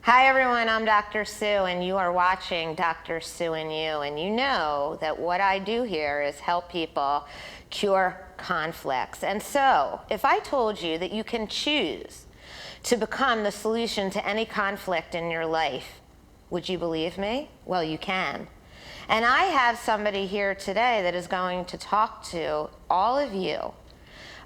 Hi everyone, I'm Dr. Sue and you are watching Dr. Sue and You, and you know that what I do here is help people cure conflicts. And so, if I told you that you can choose to become the solution to any conflict in your life, would you believe me? Well, you can. And I have somebody here today that is going to talk to all of you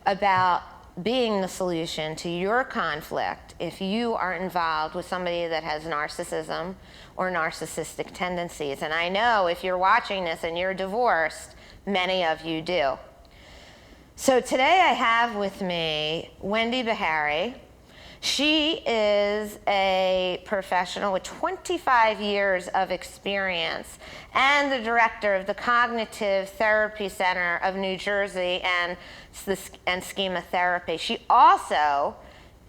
about being the solution to your conflict if you are involved with somebody that has narcissism or narcissistic tendencies. And I know if you're watching this and you're divorced, many of you do. So today I have with me Wendy Behary. She is a professional with 25 years of experience and the director of the Cognitive Therapy Center of New Jersey and Schema Therapy. She also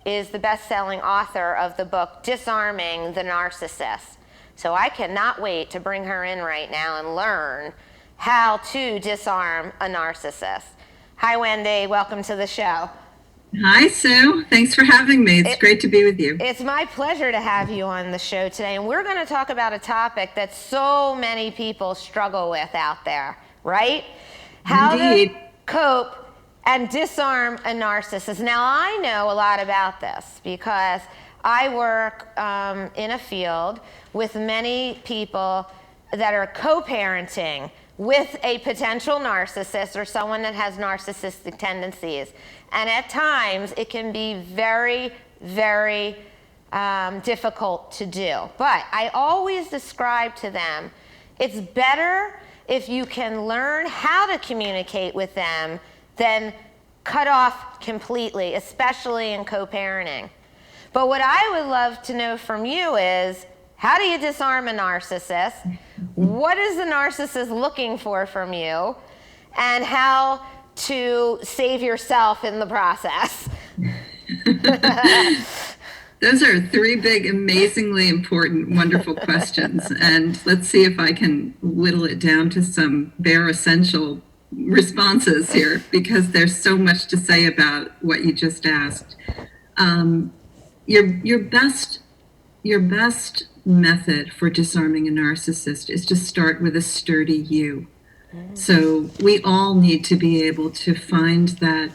is the best-selling author of the book Disarming the Narcissist. So I cannot wait to bring her in right now and learn how to disarm a narcissist. Hi, Wendy. Welcome to the show. Hi, Sue. Thanks for having me. It's great to be with you. It's my pleasure to have you on the show today. And we're going to talk about a topic that so many people struggle with out there, right? How Indeed. to cope and disarm a narcissist. Now, I know a lot about this because I work in a field with many people that are co-parenting with a potential narcissist or someone that has narcissistic tendencies. And at times, it can be very, very difficult to do. But I always describe to them, it's better if you can learn how to communicate with them than cut off completely, especially in co-parenting. But what I would love to know from you is, how do you disarm a narcissist? What is the narcissist looking for from you? And how to save yourself in the process? Those are three big, amazingly important, wonderful questions. And let's see if I can whittle it down to some bare essential responses here, because there's so much to say about what you just asked. Your best method for disarming a narcissist is to start with a sturdy you. So we all need to be able to find that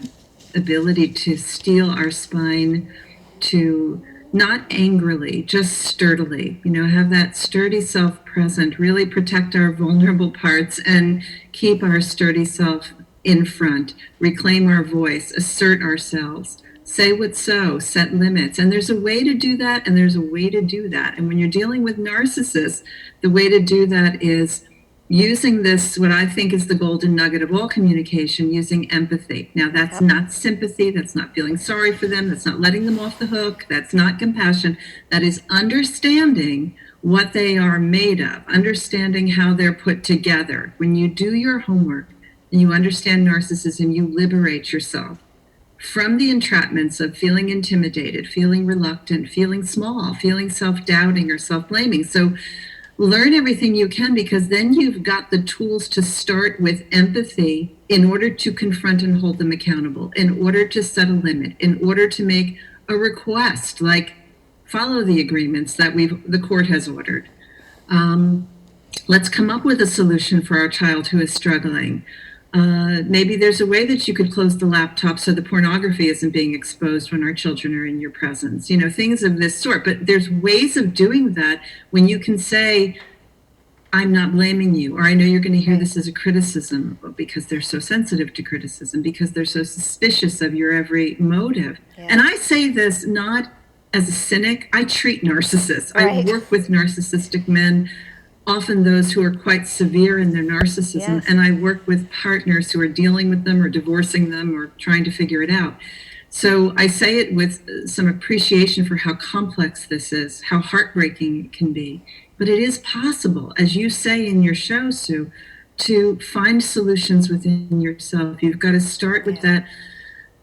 ability to steel our spine, to not angrily, just sturdily, have that sturdy self present, really protect our vulnerable parts and keep our sturdy self in front, reclaim our voice, assert ourselves, say what's so, set limits. And there's a way to do that, and there's a way to do that. And when you're dealing with narcissists, the way to do that is using this, what I think is the golden nugget of all communication, using empathy. Now, that's not sympathy. That's not feeling sorry for them. That's not letting them off the hook. That's not compassion. That is understanding what they are made of, understanding how they're put together. When you do your homework and you understand narcissism, you liberate yourself from the entrapments of feeling intimidated, feeling reluctant, feeling small, feeling self-doubting or self-blaming. So learn everything you can, because then you've got the tools to start with empathy in order to confront and hold them accountable, in order to set a limit, in order to make a request, like follow the agreements that the court has ordered. Let's come up with a solution for our child who is struggling. Maybe there's a way that you could close the laptop so the pornography isn't being exposed when our children are in your presence, things of this sort. But there's ways of doing that when you can say, I'm not blaming you, or I know you're going to hear this as a criticism, because they're so sensitive to criticism, because they're so suspicious of your every motive. Yeah. And I say this not as a cynic. I treat narcissists. Right. I work with narcissistic men, often those who are quite severe in their narcissism, yes. And I work with partners who are dealing with them or divorcing them or trying to figure it out. So I say it with some appreciation for how complex this is, how heartbreaking it can be. But it is possible, as you say in your show, Sue, to find solutions within yourself. You've got to start with that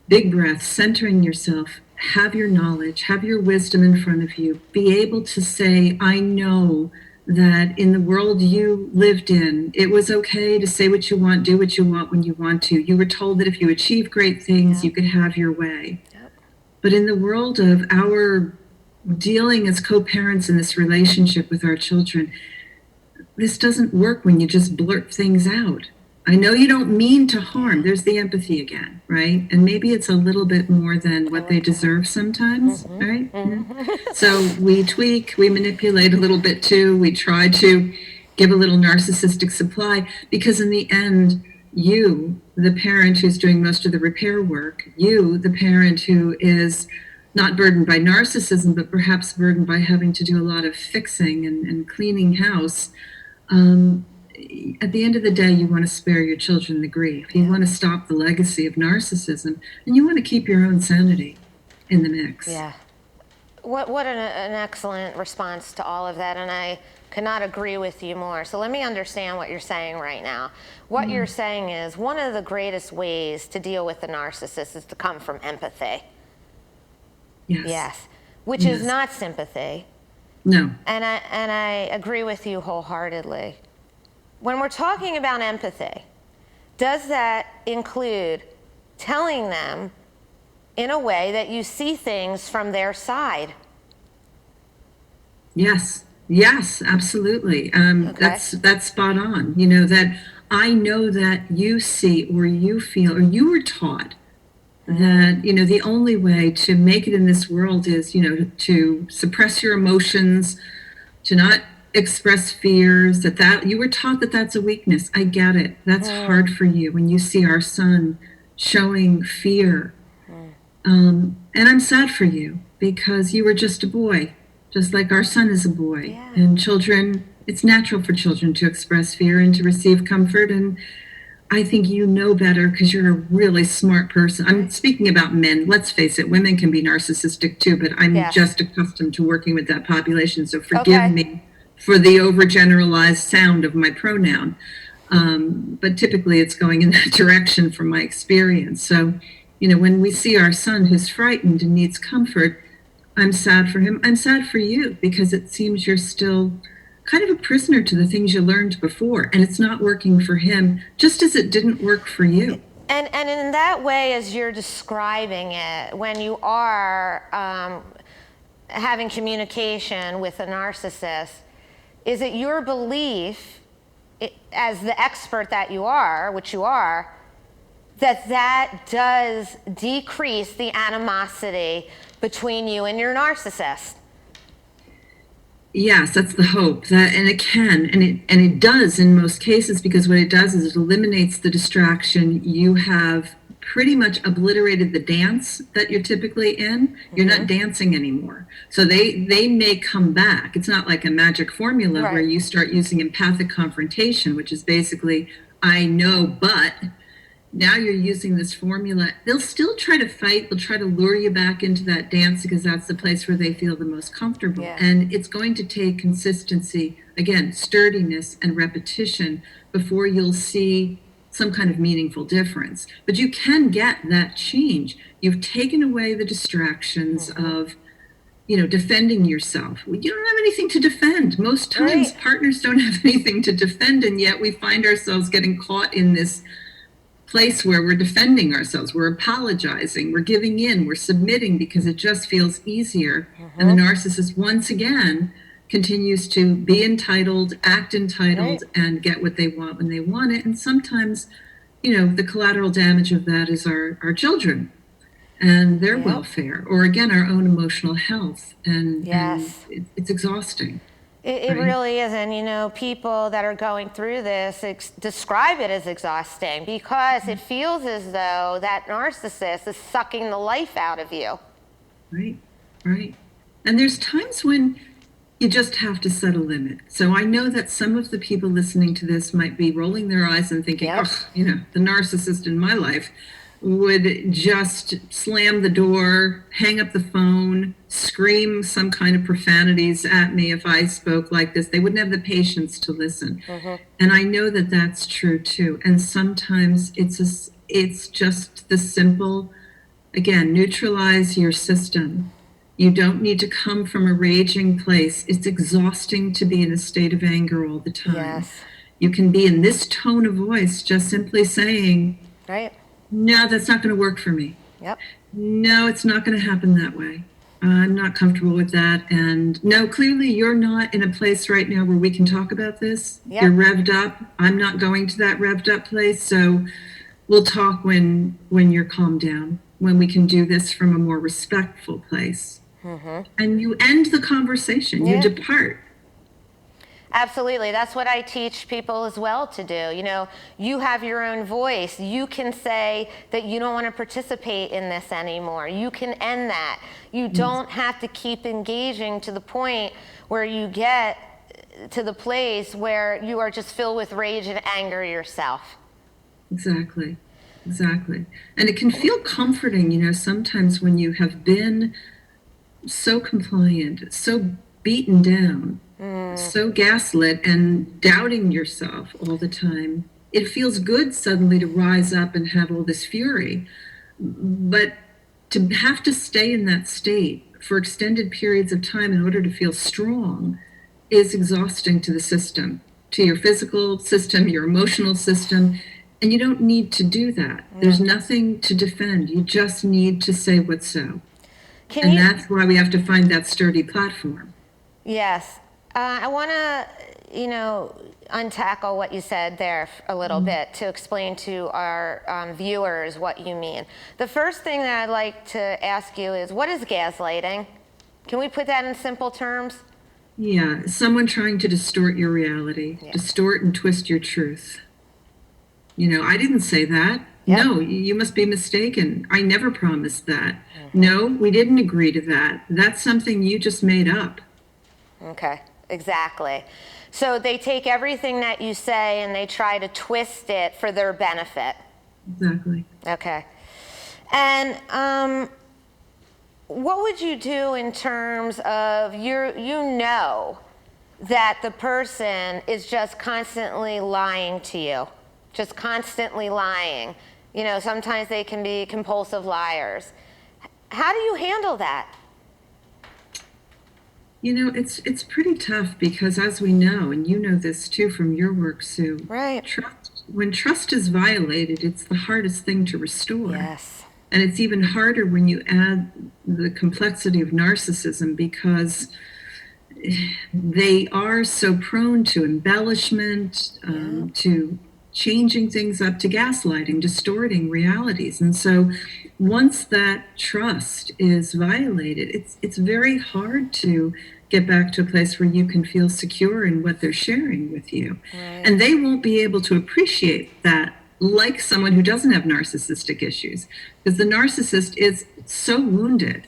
big breath, centering yourself, have your knowledge, have your wisdom in front of you, be able to say, I know that in the world you lived in, it was okay to say what you want, do what you want when you want to. You were told that if you achieve great things, you could have your way. Yep. But in the world of our dealing as co-parents in this relationship with our children, this doesn't work when you just blurt things out. I know you don't mean to harm. There's the empathy again, right? And maybe it's a little bit more than what they deserve sometimes, right? Yeah. So we tweak, we manipulate a little bit too. We try to give a little narcissistic supply because in the end, you, the parent who's doing most of the repair work, you, the parent who is not burdened by narcissism, but perhaps burdened by having to do a lot of fixing and cleaning house, at the end of the day, you want to spare your children the grief. You want to stop the legacy of narcissism, and you want to keep your own sanity in the mix. Yeah. What an excellent response to all of that, and I cannot agree with you more. So let me understand what you're saying right now. What you're saying is one of the greatest ways to deal with the narcissist is to come from empathy. Yes. Yes. Which is not sympathy. No. And I agree with you wholeheartedly. When we're talking about empathy, does that include telling them in a way that you see things from their side? Yes. Yes, absolutely. That's spot on. You know, that I know that you see or you feel or you were taught that, you know, the only way to make it in this world is, you know, to suppress your emotions, to not express fears, that you were taught that that's a weakness. I get it. That's hard for you when you see our son showing fear. And I'm sad for you because you were just a boy, just like our son is a boy. Yeah. And children, it's natural for children to express fear and to receive comfort. And I think you know better because you're a really smart person. I'm speaking about men. Let's face it, women can be narcissistic too, but I'm just accustomed to working with that population. So forgive me for the overgeneralized sound of my pronoun. But typically it's going in that direction from my experience. So, you know, when we see our son who's frightened and needs comfort, I'm sad for him. I'm sad for you because it seems you're still kind of a prisoner to the things you learned before, and it's not working for him, just as it didn't work for you. And in that way, as you're describing it, when you are having communication with a narcissist, is it your belief, as the expert that you are, which you are, that does decrease the animosity between you and your narcissist? Yes, that's the hope. That, and it can, and it does in most cases, because what it does is it eliminates the distraction. You have pretty much obliterated the dance that you're typically in. You're not dancing anymore. So they may come back. It's not like a magic formula where you start using empathic confrontation, which is basically, I know, but now you're using this formula. They'll still try to fight. They'll try to lure you back into that dance because that's the place where they feel the most comfortable. Yeah. And it's going to take consistency, again, sturdiness and repetition before you'll see some kind of meaningful difference. But you can get that change. You've taken away the distractions of, you know, defending yourself. You don't have anything to defend. Most times partners don't have anything to defend, and yet we find ourselves getting caught in this place where we're defending ourselves, we're apologizing, we're giving in, we're submitting because it just feels easier. And the narcissist, once again, continues to be entitled, act entitled, and get what they want when they want it. And sometimes, you know, the collateral damage of that is our children and their welfare, or again, our own emotional health. And it's exhausting. It really is. And, you know, people that are going through this describe it as exhausting because it feels as though that narcissist is sucking the life out of you. Right. And there's times when you just have to set a limit. So I know that some of the people listening to this might be rolling their eyes and thinking, oh, you know, the narcissist in my life would just slam the door, hang up the phone, scream some kind of profanities at me if I spoke like this. They wouldn't have the patience to listen. And I know that that's true too. And sometimes it's just the simple, again, neutralize your system. You don't need to come from a raging place. It's exhausting to be in a state of anger all the time. You can be in this tone of voice, just simply saying, no, that's not going to work for me. No, it's not going to happen that way. I'm not comfortable with that. And no, clearly you're not in a place right now where we can talk about this. Yep. You're revved up. I'm not going to that revved up place. So we'll talk when you're calmed down, when we can do this from a more respectful place. And you end the conversation, Yeah. you depart. Absolutely. That's what I teach people as well to do. You know, you have your own voice. You can say that you don't want to participate in this anymore. You can end that. You don't have to keep engaging to the point where you get to the place where you are just filled with rage and anger yourself. Exactly. And it can feel comforting, you know, sometimes when you have been so compliant, so beaten down, so gaslit and doubting yourself all the time. It feels good suddenly to rise up and have all this fury. But to have to stay in that state for extended periods of time in order to feel strong is exhausting to the system, to your physical system, your emotional system. And you don't need to do that. There's nothing to defend. You just need to say what's so. That's why we have to find that sturdy platform. Yes. I want to, you know, untackle what you said there a little bit to explain to our viewers what you mean. The first thing that I'd like to ask you is, what is gaslighting? Can we put that in simple terms? Yeah, someone trying to distort your reality, distort and twist your truth. You know, I didn't say that. Yep. No, you must be mistaken. I never promised that. No, we didn't agree to that. That's something you just made up. Okay, exactly. So they take everything that you say and they try to twist it for their benefit. Exactly. Okay. And what would you do in terms of you know that the person is just constantly lying to you, just constantly lying? You know, sometimes they can be compulsive liars. How do you handle that? You know, it's pretty tough because, as we know, and you know this too from your work, Sue, right? When trust is violated, it's the hardest thing to restore. Yes. And it's even harder when you add the complexity of narcissism, because they are so prone to embellishment, to changing things up, to gaslighting, distorting realities. And so once that trust is violated, it's very hard to get back to a place where you can feel secure in what they're sharing with you. Right. And they won't be able to appreciate that like someone who doesn't have narcissistic issues, because the narcissist is so wounded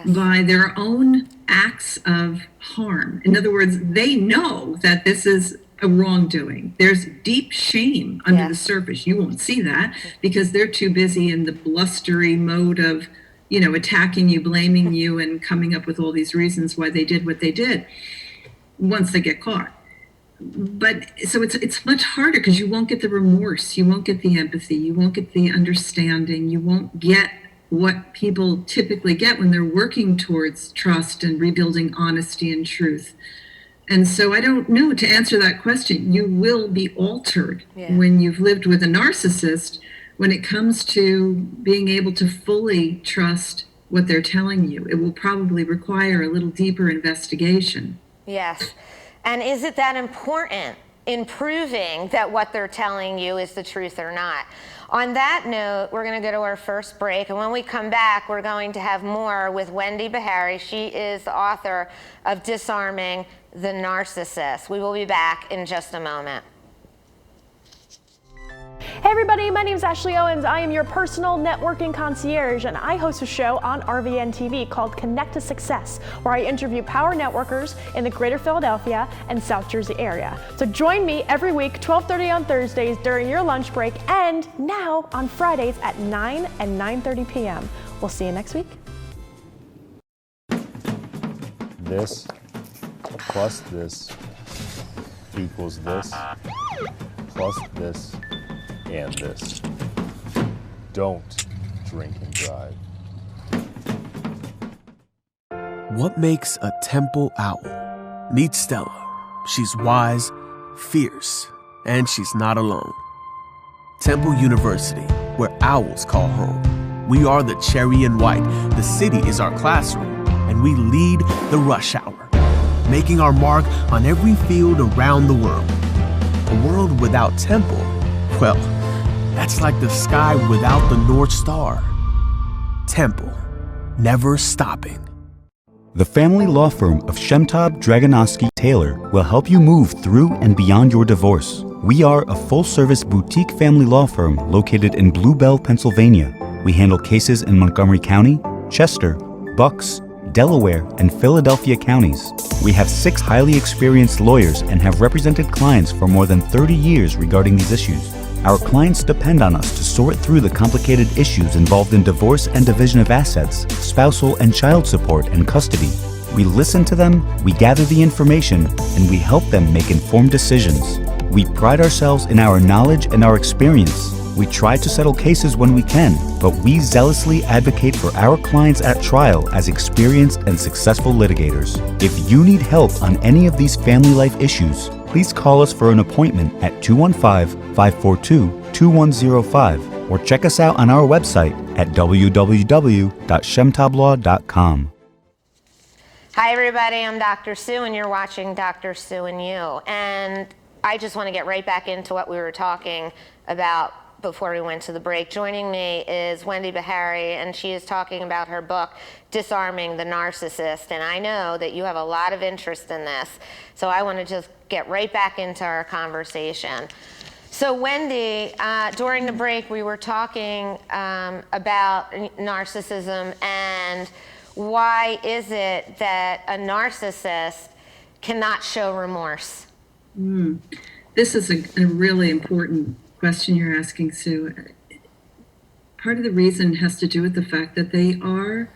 by their own acts of harm. In other words, they know that this is a wrongdoing. There's deep shame under the surface. You won't see that because they're too busy in the blustery mode of, you know, attacking you, blaming you, and coming up with all these reasons why they did what they did once they get caught. But so it's much harder because you won't get the remorse, you won't get the empathy, you won't get the understanding, you won't get what people typically get when they're working towards trust and rebuilding honesty and truth. And so I don't know, to answer that question, you will be altered when you've lived with a narcissist when it comes to being able to fully trust what they're telling you. It will probably require a little deeper investigation. Yes. And is it that important in proving that what they're telling you is the truth or not? On that note, we're going to go to our first break. And when we come back, we're going to have more with Wendy Behary. She is the author of Disarming the Narcissist. We will be back in just a moment. Hey everybody, my name is Ashley Owens. I am your personal networking concierge, and I host a show on RVN TV called Connect to Success, where I interview power networkers in the greater Philadelphia and South Jersey area. So join me every week, 12:30 on Thursdays during your lunch break, and now on Fridays at 9 and 9:30 p.m. We'll see you next week. This plus this equals this plus this and this. Don't drink and drive. What makes a temple owl? Meet Stella. She's wise, fierce, and she's not alone. Temple University, where owls call home. We are the cherry and white. The city is our classroom. and we lead the rush hour, making our mark on every field around the world. A world without Temple, well, that's like the sky without the North Star. Temple, never stopping. The family law firm of Shemtab Dragonovsky Taylor will help you move through and beyond your divorce. We are a full-service boutique family law firm located in Blue Bell, Pennsylvania. We handle cases in Montgomery County, Chester, Bucks, Delaware, and Philadelphia counties. We have 6 highly experienced lawyers and have represented clients for more than 30 years regarding these issues. Our clients depend on us to sort through the complicated issues involved in divorce and division of assets, spousal and child support, and custody. We listen to them, we gather the information, and we help them make informed decisions. We pride ourselves in our knowledge and our experience. We try to settle cases when we can, but we zealously advocate for our clients at trial as experienced and successful litigators. If you need help on any of these family life issues, please call us for an appointment at 215-542-2105 or check us out on our website at www.shemtablaw.com. Hi, everybody. I'm Dr. Sue, and you're watching Dr. Sue and You. And I just want to get right back into what we were talking about before we went to the break. Joining me is Wendy Behary, and she is talking about her book, Disarming the Narcissist. And I know that you have a lot of interest in this, so I want to just get right back into our conversation. So Wendy, during the break, we were talking about narcissism and why is it that a narcissist cannot show remorse? This is a really important question you're asking, Sue. Part of the reason has to do with the fact that they are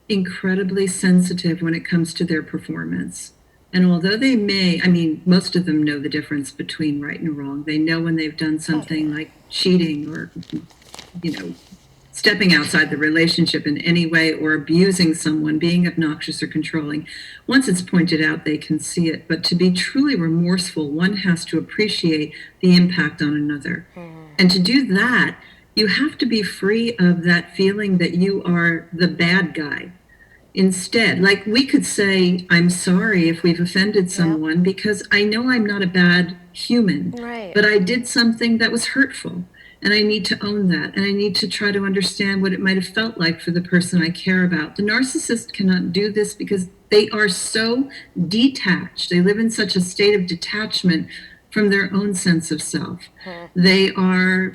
incredibly sensitive when it comes to their performance. And although they may, most of them know the difference between right and wrong. They know when they've done something like cheating or, stepping outside the relationship in any way or abusing someone, being obnoxious or controlling. Once it's pointed out, they can see it. But to be truly remorseful, one has to appreciate the impact on another. And to do that, you have to be free of that feeling that you are the bad guy. Instead, like we could say, I'm sorry if we've offended someone because I know I'm not a bad human, but I did something that was hurtful. And I need to own that. And I need to try to understand what it might have felt like for the person I care about. The narcissist cannot do this because they are so detached. They live in such a state of detachment from their own sense of self. They are,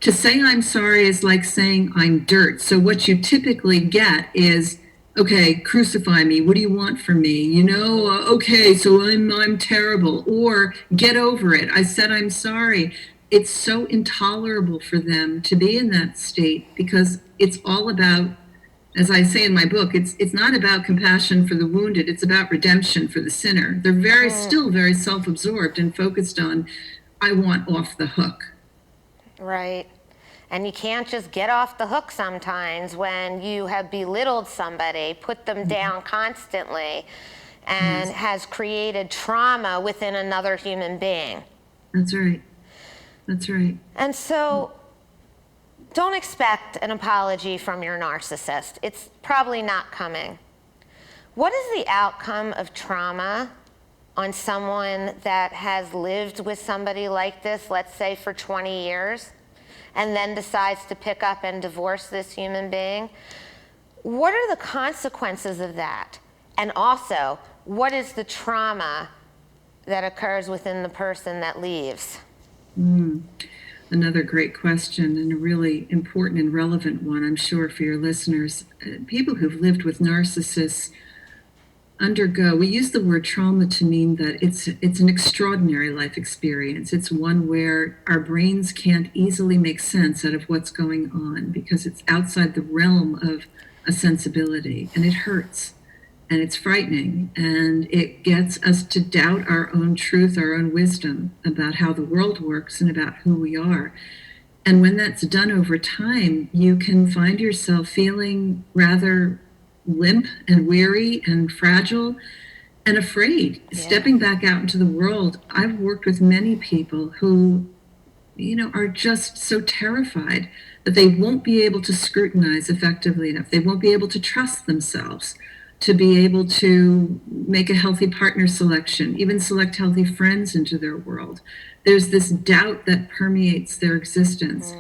to say I'm sorry is like saying I'm dirt. So what you typically get is, okay, crucify me. What do you want from me? Okay, so I'm terrible. Or get over it. I said I'm sorry. It's so intolerable for them to be in that state because it's all about, as I say in my book, it's not about compassion for the wounded, it's about redemption for the sinner. They're still very self-absorbed and focused on, I want off the hook. Right. And you can't just get off the hook sometimes when you have belittled somebody, put them down constantly, and has created trauma within another human being. That's right. That's right. And so don't expect an apology from your narcissist. It's probably not coming. What is the outcome of trauma on someone that has lived with somebody like this, let's say for 20 years, and then decides to pick up and divorce this human being? What are the consequences of that? And also, what is the trauma that occurs within the person that leaves? Another great question and a really important and relevant one, I'm sure, for your listeners. People who've lived with narcissists undergo, we use the word trauma to mean that it's an extraordinary life experience. It's one where our brains can't easily make sense out of what's going on because it's outside the realm of a sensibility, and it hurts. And it's frightening, and it gets us to doubt our own truth, our own wisdom about how the world works and about who we are. And when that's done over time, you can find yourself feeling rather limp and weary and fragile and afraid, stepping back out into the world. I've worked with many people who, are just so terrified that they won't be able to scrutinize effectively enough. They won't be able to trust themselves. to be able to make a healthy partner selection, even select healthy friends into their world. There's this doubt that permeates their existence,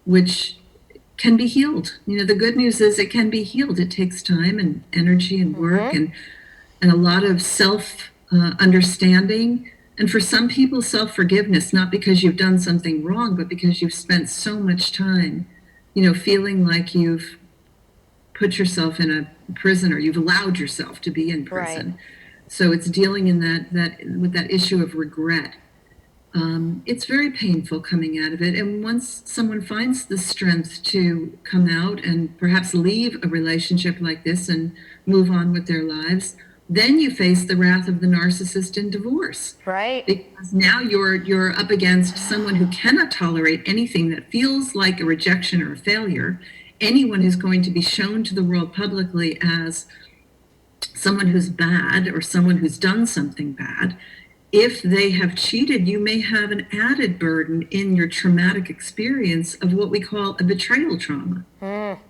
which can be healed. The good news is it can be healed. It takes time and energy and work and a lot of self understanding. And for some people, self-forgiveness, not because you've done something wrong, but because you've spent so much time, feeling like you've put yourself in a prison, or you've allowed yourself to be in prison. Right. So it's dealing in with that issue of regret. It's very painful coming out of it. And once someone finds the strength to come out and perhaps leave a relationship like this and move on with their lives, then you face the wrath of the narcissist in divorce. Right. Because now you're up against someone who cannot tolerate anything that feels like a rejection or a failure. Anyone who's going to be shown to the world publicly as someone who's bad or someone who's done something bad. If they have cheated, you may have an added burden in your traumatic experience of what we call a betrayal trauma.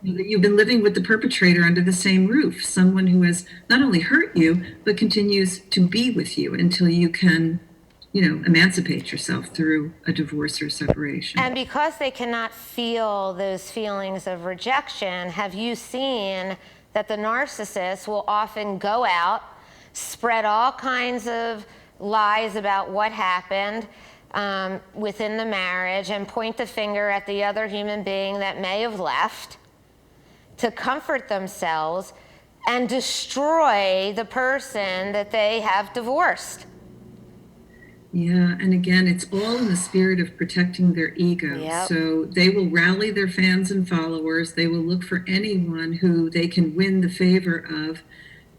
You've been living with the perpetrator under the same roof, someone who has not only hurt you, but continues to be with you until you can, emancipate yourself through a divorce or separation. And because they cannot feel those feelings of rejection, have you seen that the narcissist will often go out, spread all kinds of lies about what happened within the marriage, and point the finger at the other human being that may have left to comfort themselves and destroy the person that they have divorced? Yeah, and again, it's all in the spirit of protecting their ego. Yep. So they will rally their fans and followers. They will look for anyone who they can win the favor of.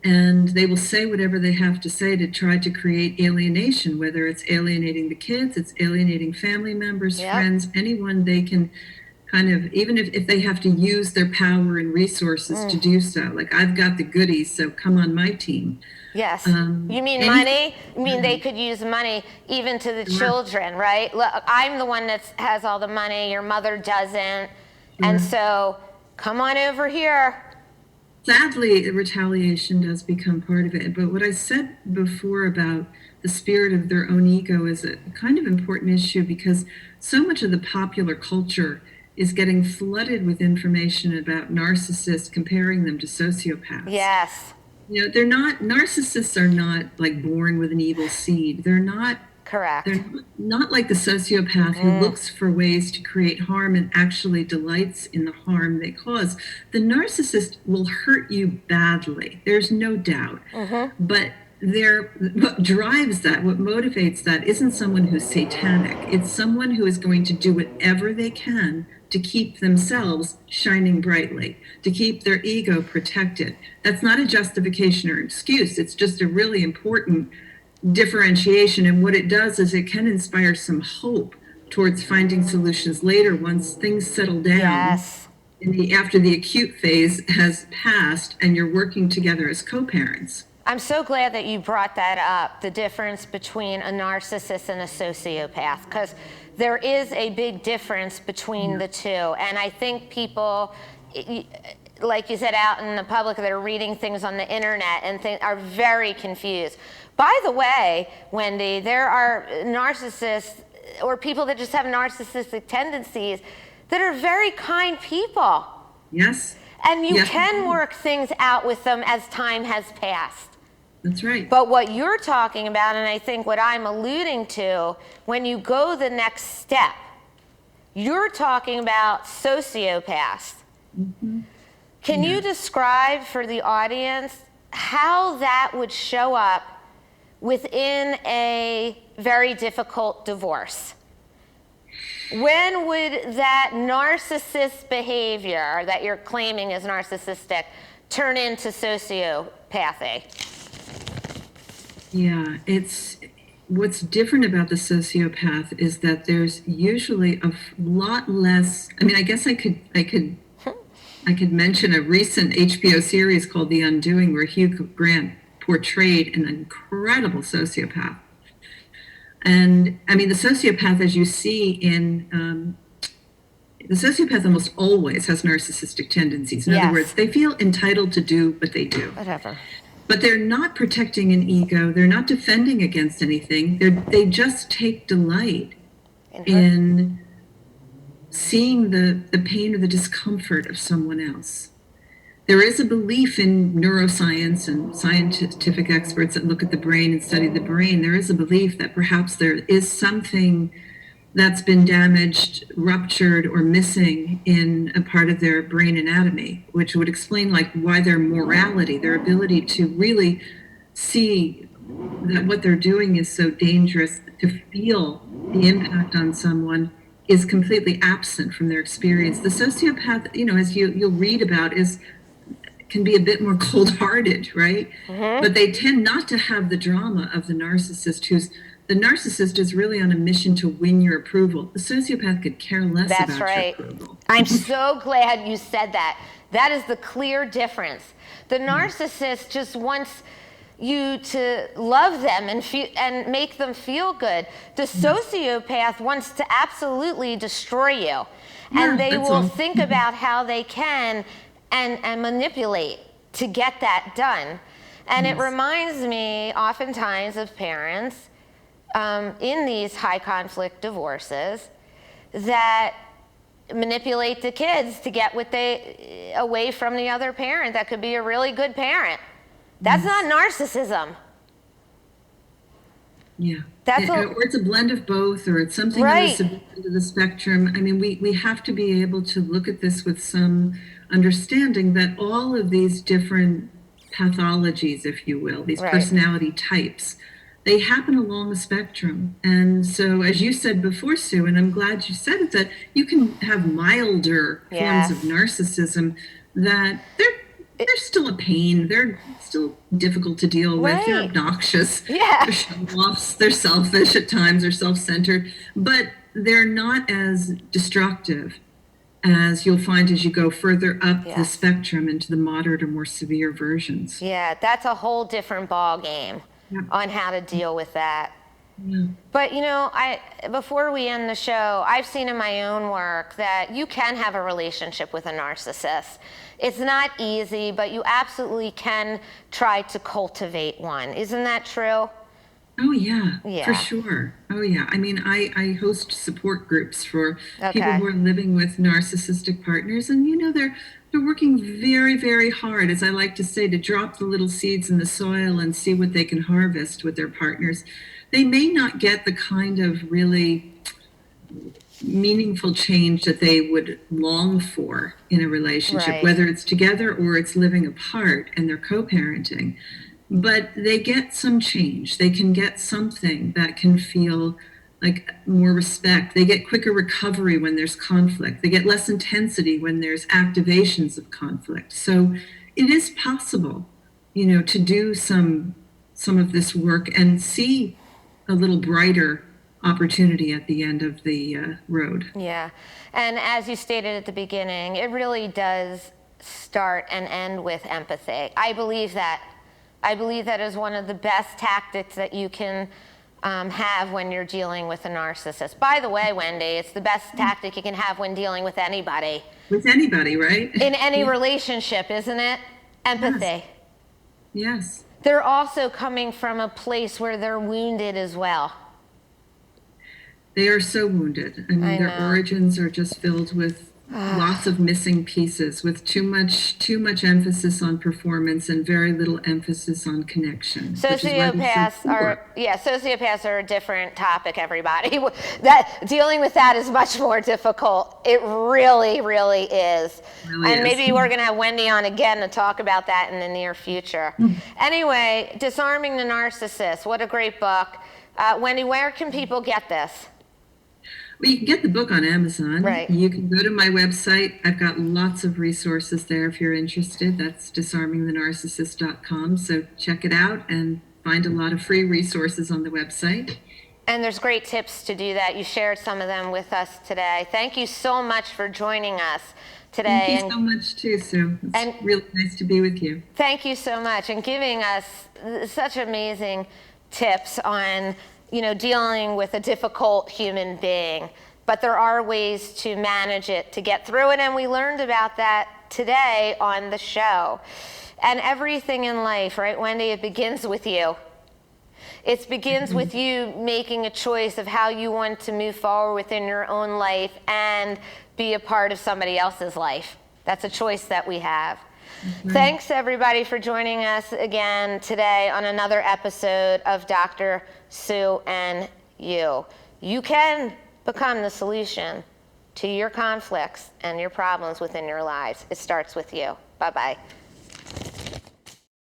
And they will say whatever they have to say to try to create alienation, whether it's alienating the kids, it's alienating family members, Yep. friends, anyone they can kind of, even if they have to use their power and resources to do so. Like, I've got the goodies, so come on my team. Yes. You mean money? You mean they could use money even to the children, right? Look, I'm the one that has all the money, your mother doesn't. And so come on over here. Sadly, retaliation does become part of it. But what I said before about the spirit of their own ego is a kind of important issue, because so much of the popular culture is getting flooded with information about narcissists, comparing them to sociopaths. Yes. Narcissists are not like born with an evil seed. They're not Correct. They're not like the sociopath who looks for ways to create harm and actually delights in the harm they cause. The narcissist will hurt you badly. There's no doubt. But what drives that, what motivates that, isn't someone who's satanic. It's someone who is going to do whatever they can to keep themselves shining brightly, to keep their ego protected. That's not a justification or excuse. It's just a really important differentiation. And what it does is it can inspire some hope towards finding solutions later once things settle down. Yes. After the acute phase has passed and you're working together as co-parents. I'm so glad that you brought that up, the difference between a narcissist and a sociopath, because there is a big difference between the two. And I think people, like you said, out in the public, that are reading things on the internet and are very confused. By the way, Wendy, there are narcissists or people that just have narcissistic tendencies that are very kind people. Yes. And you can work things out with them as time has passed. That's right. But what you're talking about, and I think what I'm alluding to, when you go the next step, you're talking about sociopaths. Can you describe for the audience how that would show up within a very difficult divorce? When would that narcissist behavior that you're claiming is narcissistic turn into sociopathy? Yeah, what's different about the sociopath is that there's usually a lot less. I mean, I guess I could mention a recent HBO series called The Undoing, where Hugh Grant portrayed an incredible sociopath. And I mean, the sociopath, as you see in the sociopath almost always has narcissistic tendencies. In Yes. other words, they feel entitled to do what they do. Whatever. But they're not protecting an ego. They're not defending against anything. They just take delight in seeing the pain or the discomfort of someone else. There is a belief in neuroscience and scientific experts that look at the brain and study the brain. There is a belief that perhaps there is something that's been damaged, ruptured, or missing in a part of their brain anatomy, which would explain like why their morality, their ability to really see that what they're doing is so dangerous, to feel the impact on someone, is completely absent from their experience. The sociopath, as you'll read about, can be a bit more cold-hearted, right? But they tend not to have the drama of the narcissist, the narcissist is really on a mission to win your approval. The sociopath could care less That's about right. your approval. I'm so glad you said that. That is the clear difference. The narcissist just wants you to love them and make them feel good. The sociopath wants to absolutely destroy you. And they will think about how they can and manipulate to get that done. And it reminds me oftentimes of parents in these high conflict divorces that manipulate the kids to get away from the other parent that could be a really good parent. That's not narcissism. Yeah. Or it's a blend of both, or it's something on the severe end of the spectrum. I mean, we have to be able to look at this with some understanding that all of these different pathologies, if you will, these personality types, they happen along a spectrum. And so, as you said before, Sue, and I'm glad you said it, that you can have milder forms of narcissism that they're still a pain. They're still difficult to deal with. They're obnoxious. They're show-offs. They're selfish at times. They're self-centered. But they're not as destructive as you'll find as you go further up the spectrum into the moderate or more severe versions. Yeah, that's a whole different ball game on how to deal with that. But before we end the show, I've seen in my own work that you can have a relationship with a narcissist. It's not easy, but you absolutely can try to cultivate one. Isn't that true? Oh, yeah, for sure. Oh, yeah. I mean, I host support groups for people who are living with narcissistic partners. And, they're working very, very hard, as I like to say, to drop the little seeds in the soil and see what they can harvest with their partners. They may not get the kind of really meaningful change that they would long for in a relationship, whether it's together or it's living apart and they're co-parenting. But they get some change. They can get something that can feel like more respect. They get quicker recovery when there's conflict. They get less intensity when there's activations of conflict. So it is possible, to do some of this work and see a little brighter opportunity at the end of the road. Yeah. And as you stated at the beginning, it really does start and end with empathy. I believe that is one of the best tactics that you can have when you're dealing with a narcissist. By the way, Wendy, it's the best tactic you can have when dealing with anybody. With anybody, right? In any relationship, isn't it? Empathy. Yes. They're also coming from a place where they're wounded as well. They are so wounded. I mean, their origins are just filled with lots of missing pieces, with too much emphasis on performance and very little emphasis on connection. Sociopaths are a different topic, everybody. Dealing with that is much more difficult. It really, really is. Maybe we're going to have Wendy on again to talk about that in the near future. Anyway, Disarming the Narcissist. What a great book. Wendy, where can people get this? Well, you can get the book on Amazon. Right. You can go to my website. I've got lots of resources there if you're interested. That's disarmingthenarcissist.com. So check it out and find a lot of free resources on the website. And there's great tips to do that. You shared some of them with us today. Thank you so much for joining us today. Thank you so much too, Sue. It's really nice to be with you. Thank you so much, and giving us such amazing tips on dealing with a difficult human being. but there are ways to manage it, to get through it, and we learned about that today on the show. And everything in life, right, Wendy, it begins with you. It begins with you making a choice of how you want to move forward within your own life and be a part of somebody else's life. That's a choice that we have. Thanks, everybody, for joining us again today on another episode of Dr. Sue and You. You can become the solution to your conflicts and your problems within your lives. It starts with you. Bye-bye.